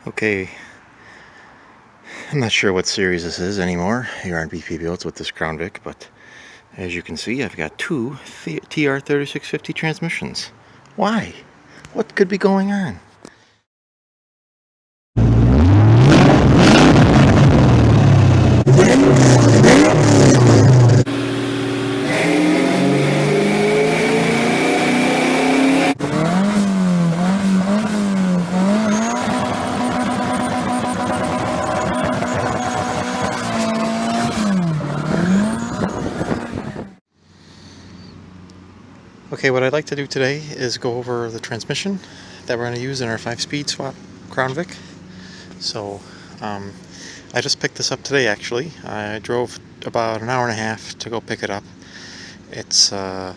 Okay, I'm not sure what series this is anymore here on BP Builds with this Crown Vic, but as you can see, I've got two TR-3650 transmissions. Why? What could be going on? Okay, what I'd like to do today is go over the transmission that we're going to use in our 5-speed swap Crown Vic. So, I just picked this up today actually. I drove about an hour and a half to go pick it up. It's a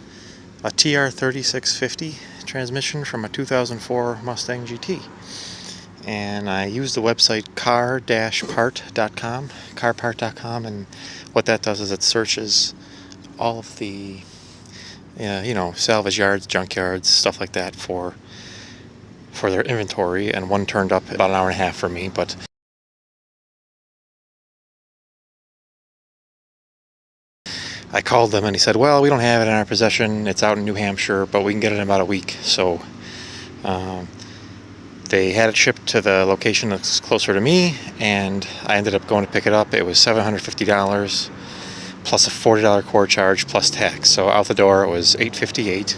TR-3650 transmission from a 2004 Mustang GT. And I used the website carpart.com, and what that does is it searches all of the salvage yards, junk yards, stuff like that for their inventory, and one turned up about an hour and a half for me, but I called them and he said, well, we don't have it in our possession, it's out in New Hampshire, but we can get it in about a week. So they had it shipped to the location that's closer to me, and I ended up going to pick it up. It was $750 plus a $40 core charge plus tax. So out the door it was $858,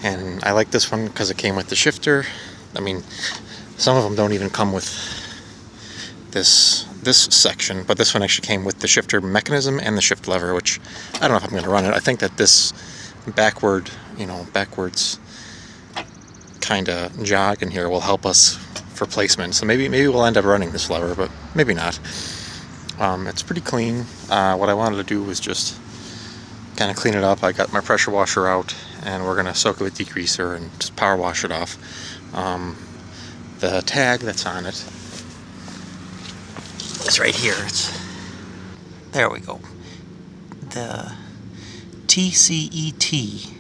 and I like this one because it came with the shifter. I mean, some of them don't even come with this section, but this one actually came with the shifter mechanism and the shift lever, which I don't know if I'm going to run it. I think that this backwards kind of jog in here will help us for placement. So maybe we'll end up running this lever, but maybe not. It's pretty clean. What I wanted to do was just kind of clean it up. I got my pressure washer out, and we're going to soak it with degreaser and just power wash it off. The tag that's on it is right here. There we go. The TCET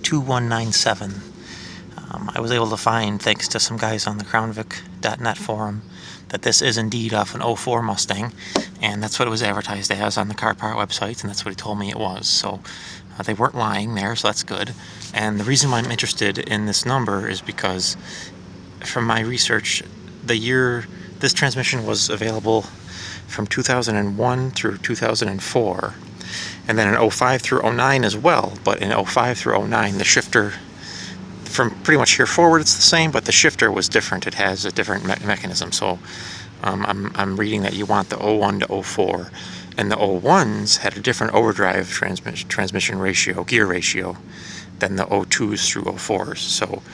2197. I was able to find, thanks to some guys on the crownvic.net forum, that this is indeed off an 04 Mustang, and that's what it was advertised as on the car part websites, and that's what he told me it was. So they weren't lying there, so that's good. And the reason why I'm interested in this number is because from my research, the year this transmission was available from 2001 through 2004, and then in 05 through 09 as well. But in 05 through 09, the shifter, from pretty much here forward, it's the same, but the shifter was different. It has a different mechanism. So I'm reading that you want the 01 to 04, and the 01s had a different overdrive transmission ratio, gear ratio, than the 02s through 04s. So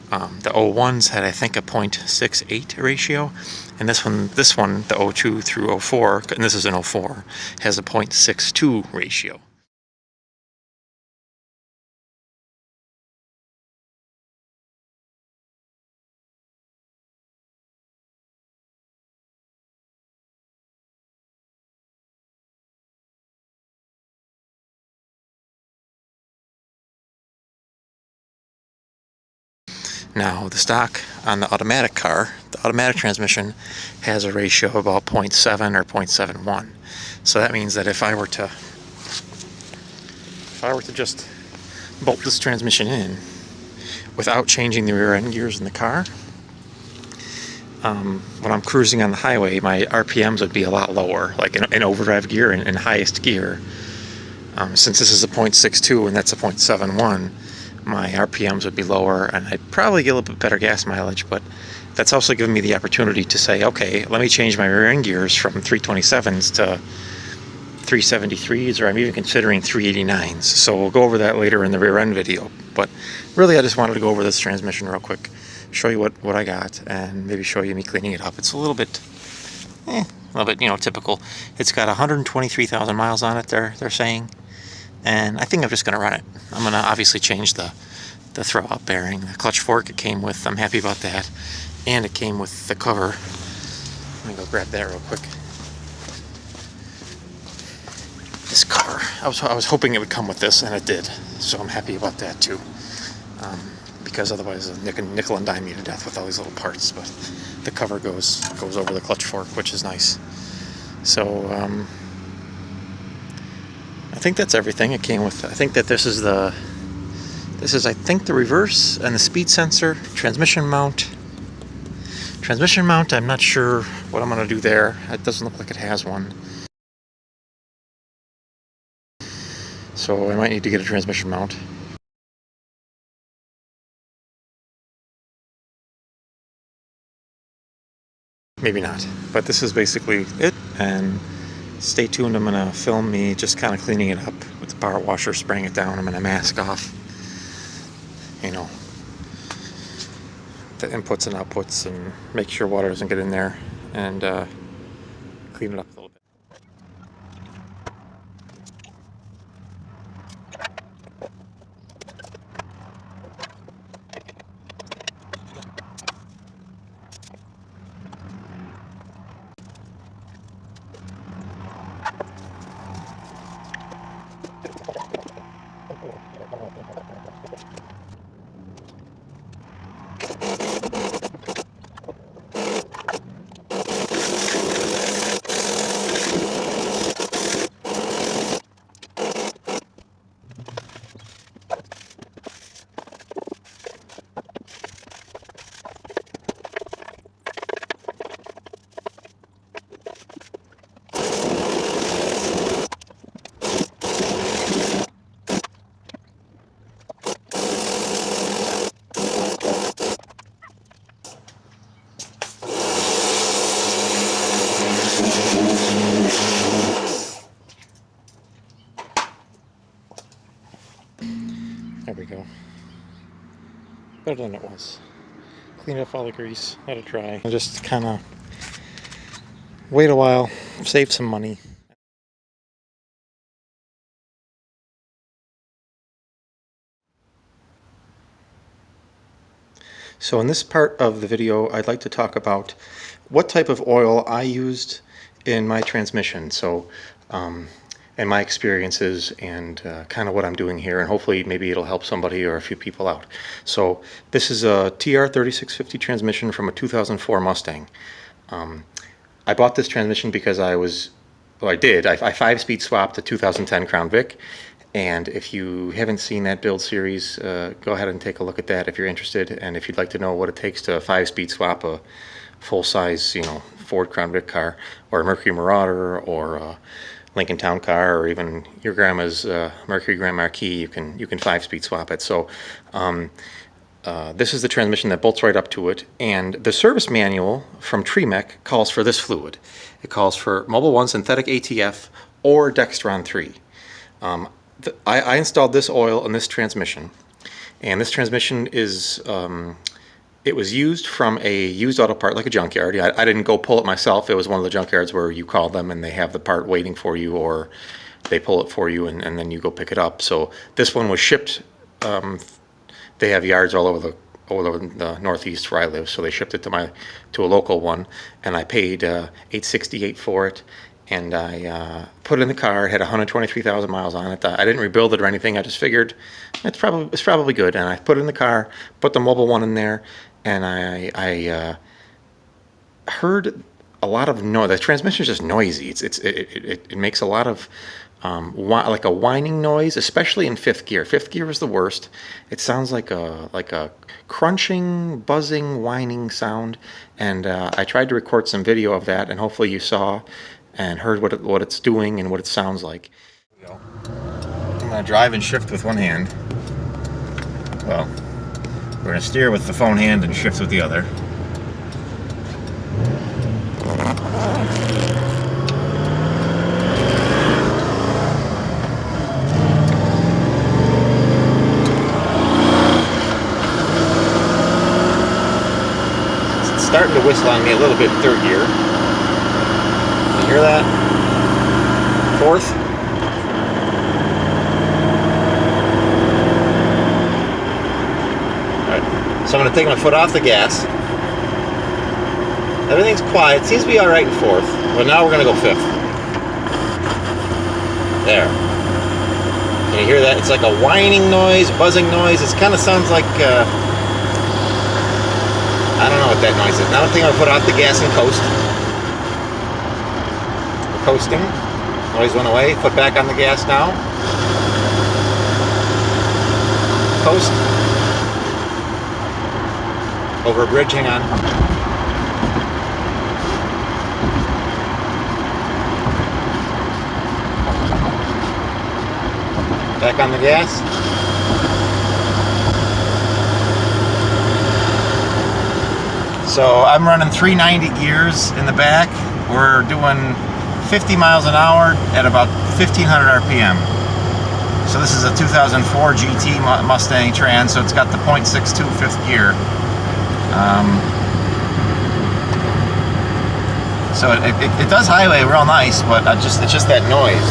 the 01s had, I think, a 0.68 ratio, and this one, the 02 through 04, and this is an 04, has a 0.62 ratio. Now, the stock on the automatic car, the automatic transmission, has a ratio of about 0.7 or 0.71. So that means that if I were to just bolt this transmission in without changing the rear end gears in the car, when I'm cruising on the highway, my RPMs would be a lot lower, like in overdrive gear and in highest gear. Since this is a 0.62 and that's a 0.71, my RPMs would be lower, and I'd probably get a little bit better gas mileage, but that's also given me the opportunity to say, okay, let me change my rear end gears from 327s to 373s, or I'm even considering 389s. So we'll go over that later in the rear end video. But really, I just wanted to go over this transmission real quick, show you what I got, and maybe show you me cleaning it up. It's a little bit, typical. It's got 123,000 miles on it, they're saying. And I think I'm just going to run it. I'm going to obviously change the throw-out bearing. The clutch fork it came with, I'm happy about that. And it came with the cover. Let me go grab that real quick. This cover. I was hoping it would come with this, and it did. So I'm happy about that too. because otherwise they'll nickel and dime you to death with all these little parts. But the cover goes over the clutch fork, which is nice. So I think that's everything it came with. I think that this is I think the reverse and the speed sensor, transmission mount. Transmission mount, I'm not sure what I'm going to do there. It doesn't look like it has one. So I might need to get a transmission mount. Maybe not. But this is basically it. And stay tuned. I'm going to film me just kind of cleaning it up with the power washer, spraying it down. I'm going to mask off, you know, the inputs and outputs and make sure water doesn't get in there, and clean it up a little bit. There we go. Better than it was. Cleaned up all the grease, let it dry. And just kind of wait a while, save some money. So in this part of the video, I'd like to talk about what type of oil I used in my transmission. So, and my experiences and kind of what I'm doing here, and hopefully maybe it'll help somebody or a few people out. So this is a TR-3650 transmission from a 2004 Mustang. I bought this transmission because I 5-speed swapped a 2010 Crown Vic. And if you haven't seen that build series, go ahead and take a look at that if you're interested. And if you'd like to know what it takes to 5-speed swap a full-size, you know, Ford Crown Vic car, or a Mercury Marauder, or a Lincoln Town Car, or even your grandma's Mercury Grand Marquis, you can 5-speed swap it. So this is the transmission that bolts right up to it. And the service manual from Tremec calls for this fluid. It calls for Mobil 1 synthetic ATF or Dextron 3. I installed this oil in this transmission, and this transmission is, it was used from a used auto part, like a junkyard. I didn't go pull it myself. It was one of the junkyards where you call them and they have the part waiting for you, or they pull it for you and then you go pick it up. So this one was shipped. They have yards all over the Northeast where I live, so they shipped it to a local one, and I paid $868 for it. And I put it in the car. It had 123,000 miles on it. I didn't rebuild it or anything. I just figured it's probably good. And I put it in the car, put the Mobil 1 in there, and I heard a lot of noise. The transmission is just noisy. It makes a lot of like a whining noise, especially in fifth gear. Fifth gear is the worst. It sounds like a crunching, buzzing, whining sound. And I tried to record some video of that, and hopefully you saw and heard what it's doing and what it sounds like. I'm going to drive and shift with one hand. Well, we're going to steer with the phone hand and shift with the other. It's starting to whistle on me a little bit in third gear. You hear that? Fourth. Alright, so I'm going to take my foot off the gas. Everything's quiet. Seems to be alright in fourth. But now we're going to go fifth. There. Can you hear that? It's like a whining noise, buzzing noise. It kind of sounds like what that noise is. Now I think I'll put off the gas and coast. We're coasting. Noise went away. Foot back on the gas now. Coast. Over a bridge, hang on. Back on the gas. So I'm running 390 gears in the back. We're doing 50 miles an hour at about 1500 RPM. So this is a 2004 GT Mustang Trans, so it's got the .62 fifth gear. So it does highway real nice, but it's just that noise.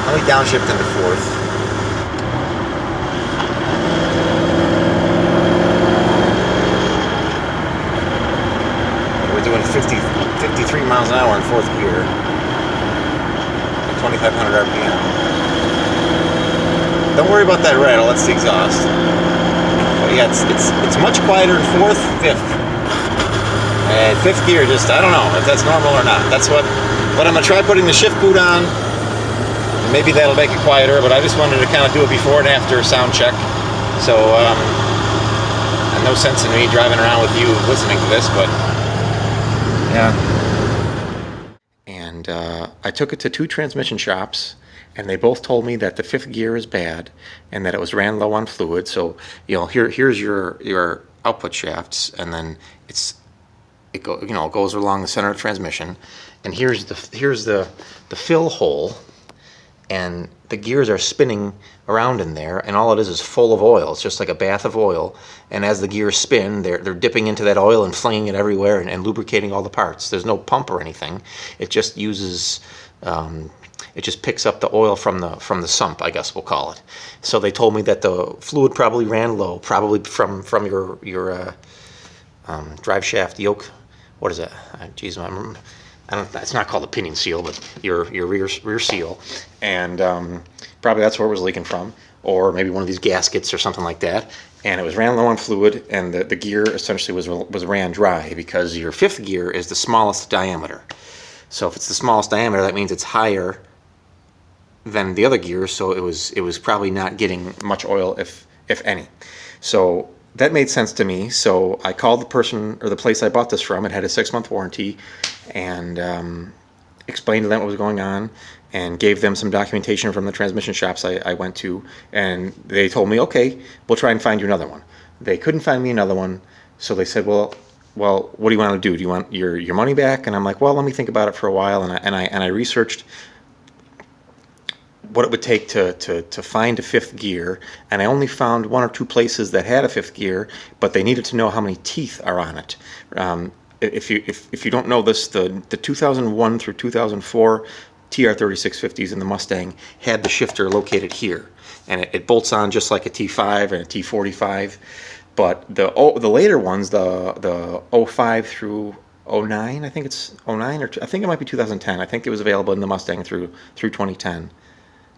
Let me downshift into fourth. We're doing 53 miles an hour in fourth gear at 2500 RPM. Don't worry about that rattle, that's the exhaust. But yeah, it's much quieter in fourth, fifth. And fifth gear, just, I don't know if that's normal or not. That's what I'm gonna try putting the shift boot on. Maybe that'll make it quieter, but I just wanted to kind of do it before and after sound check. So, no sense in me driving around with you listening to this, but yeah. And I took it to 2 transmission shops, and they both told me that the fifth gear is bad and that it was ran low on fluid. So, you know, here's your output shafts, and then it goes along the center of the transmission, and here's the fill hole. And the gears are spinning around in there, and all it is full of oil. It's just like a bath of oil. And as the gears spin, they're dipping into that oil and flinging it everywhere and lubricating all the parts. There's no pump or anything. It just uses, it just picks up the oil from the sump, I guess we'll call it. So they told me that the fluid probably ran low, probably from your drive shaft yoke. What is that? Geez, it's not called a pinion seal, but your rear seal, and probably that's where it was leaking from, or maybe one of these gaskets or something like that. And it was ran low on fluid, and the gear essentially was ran dry, because your fifth gear is the smallest diameter. So if it's the smallest diameter, that means it's higher than the other gears. So it was probably not getting much oil, if any. So that made sense to me. So I called the person or the place I bought this from. It had a 6-month warranty, and explained to them what was going on, and gave them some documentation from the transmission shops I went to, and they told me, okay, we'll try and find you another one. They couldn't find me another one, so they said, well, what do you want to do? Do you want your money back? And I'm like, well, let me think about it for a while, and I researched what it would take to find a fifth gear, and I only found 1 or 2 places that had a fifth gear, but they needed to know how many teeth are on it. If you don't know this, the 2001 through 2004 TR-3650s in the Mustang had the shifter located here, and it bolts on just like a T5 and a T45. But the later ones, the 05 through 09, I think it's 09, or I think it might be 2010. I think it was available in the Mustang through 2010.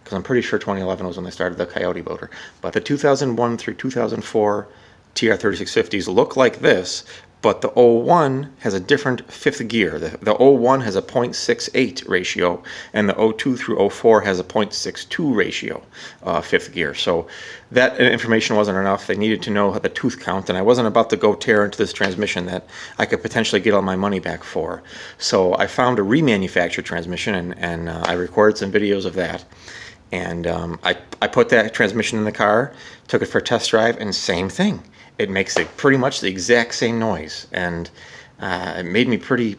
Because I'm pretty sure 2011 was when they started the Coyote motor. But the 2001 through 2004 TR-3650s look like this, but the 01 has a different fifth gear. The 01 has a 0.68 ratio, and the 02 through 04 has a 0.62 ratio fifth gear. So that information wasn't enough. They needed to know the tooth count, and I wasn't about to go tear into this transmission that I could potentially get all my money back for. So I found a remanufactured transmission, and I recorded some videos of that. And I put that transmission in the car, took it for a test drive, and same thing. It makes pretty much the exact same noise, and it made me pretty.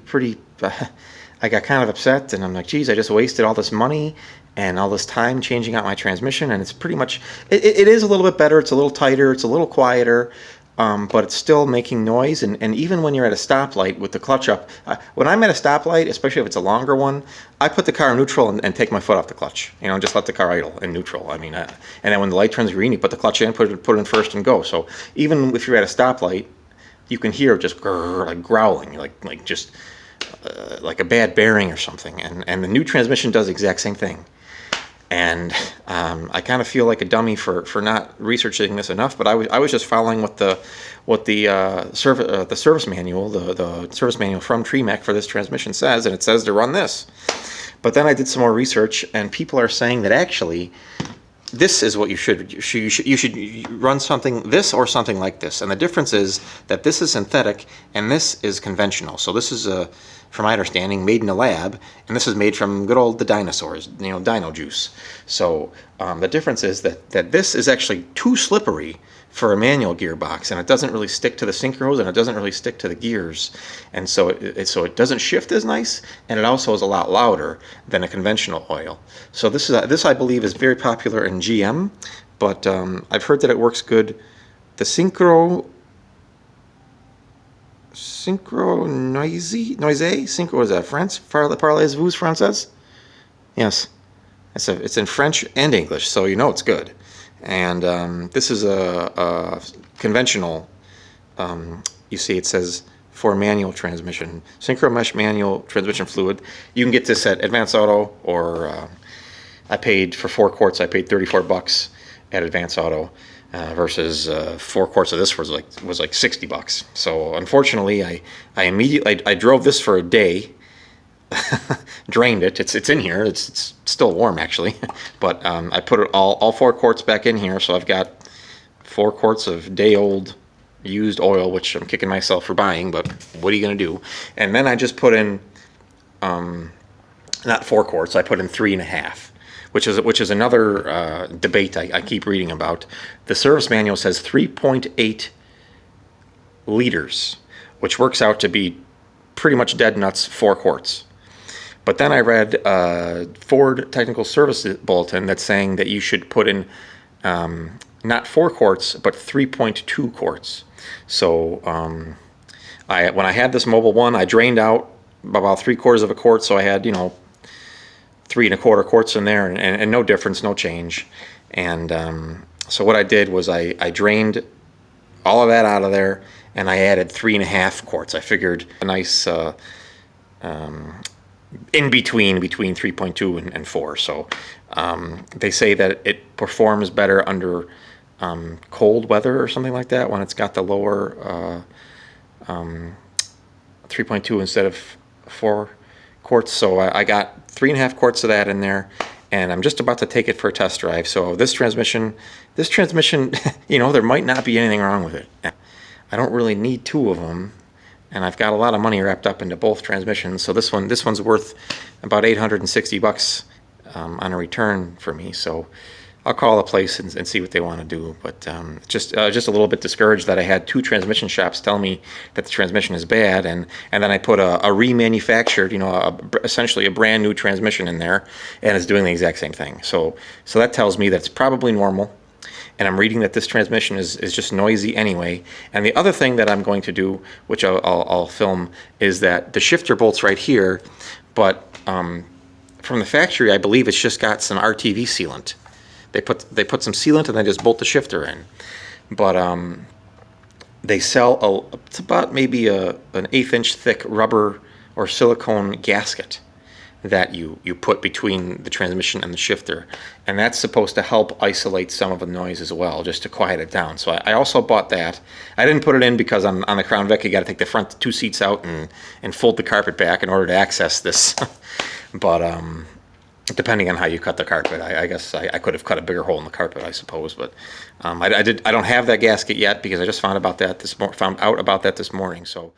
I got kind of upset, and I'm like, geez, I just wasted all this money and all this time changing out my transmission, and it's pretty much. It is a little bit better. It's a little tighter. It's a little quieter. But it's still making noise, and even when you're at a stoplight with the clutch up, when I'm at a stoplight, especially if it's a longer one, I put the car in neutral and take my foot off the clutch, and just let the car idle in neutral. I mean, and then when the light turns green, you put the clutch in, put it in first, and go. So even if you're at a stoplight, you can hear just like growling, like just like a bad bearing or something. And the new transmission does the exact same thing. And I kind of feel like a dummy for not researching this enough. But I was just following what the service manual, the service manual from Tremec for this transmission says, and it says to run this. But then I did some more research, and people are saying that actually this is what you should run something this or something like this. And the difference is that this is synthetic and this is conventional. So this is from my understanding, made in a lab, and this is made from good old the dinosaurs, dino juice. So the difference is that this is actually too slippery for a manual gearbox, and it doesn't really stick to the synchros, and it doesn't really stick to the gears, and so it doesn't shift as nice, and it also is a lot louder than a conventional oil. So this I believe is very popular in GM, but I've heard that it works good. The Synchro Synchro is that French? Parlez-vous français? Yes, it's in French and English, so it's good. And this is a conventional. You see, it says for manual transmission, Synchro Mesh manual transmission fluid. You can get this at Advance Auto, or I paid for 4 quarts. I paid $34 at Advance Auto. Versus 4 quarts of this was like $60. So unfortunately, I immediately drove this for a day, drained it. It's in here. It's still warm actually, but I put it all 4 quarts back in here. So I've got 4 quarts of day-old used oil, which I'm kicking myself for buying. But what are you gonna do? And then I just put in not 4 quarts. I put in 3.5. Which is another debate I keep reading about. The service manual says 3.8 liters, which works out to be pretty much dead nuts 4 quarts. But then I read Ford Technical Service Bulletin that's saying that you should put in not 4 quarts, but 3.2 quarts. So when I had this Mobile One, I drained out about 3/4 of a quart, so I had 3.25 quarts in there, and no difference, no change. And so what I did was I drained all of that out of there, and I added 3.5 quarts. I figured a nice in between 3.2 and 4. So they say that it performs better under cold weather or something like that when it's got the lower 3.2 instead of 4 quarts. So I got 3.5 quarts of that in there, and I'm just about to take it for a test drive. So this transmission, there might not be anything wrong with it. I don't really need 2 of them, and I've got a lot of money wrapped up into both transmissions. So this one's worth about $860 on a return for me. So I'll call a place and see what they want to do. But just a little bit discouraged that I had 2 transmission shops tell me that the transmission is bad, and then I put a remanufactured, essentially a brand new transmission in there, and it's doing the exact same thing. So that tells me that it's probably normal. And I'm reading that this transmission is just noisy anyway. And the other thing that I'm going to do, which I'll film, is that the shifter bolt's right here, but from the factory, I believe it's just got some RTV sealant. They put some sealant and they just bolt the shifter in. But they sell it's about maybe an 1/8 inch thick rubber or silicone gasket that you put between the transmission and the shifter, and that's supposed to help isolate some of the noise as well, just to quiet it down. So I also bought that. I didn't put it in because on the Crown Vic you got to take the front 2 seats out and fold the carpet back in order to access this. But depending on how you cut the carpet, I guess I could have cut a bigger hole in the carpet, I suppose. But I don't have that gasket yet because I just found out about that this morning. So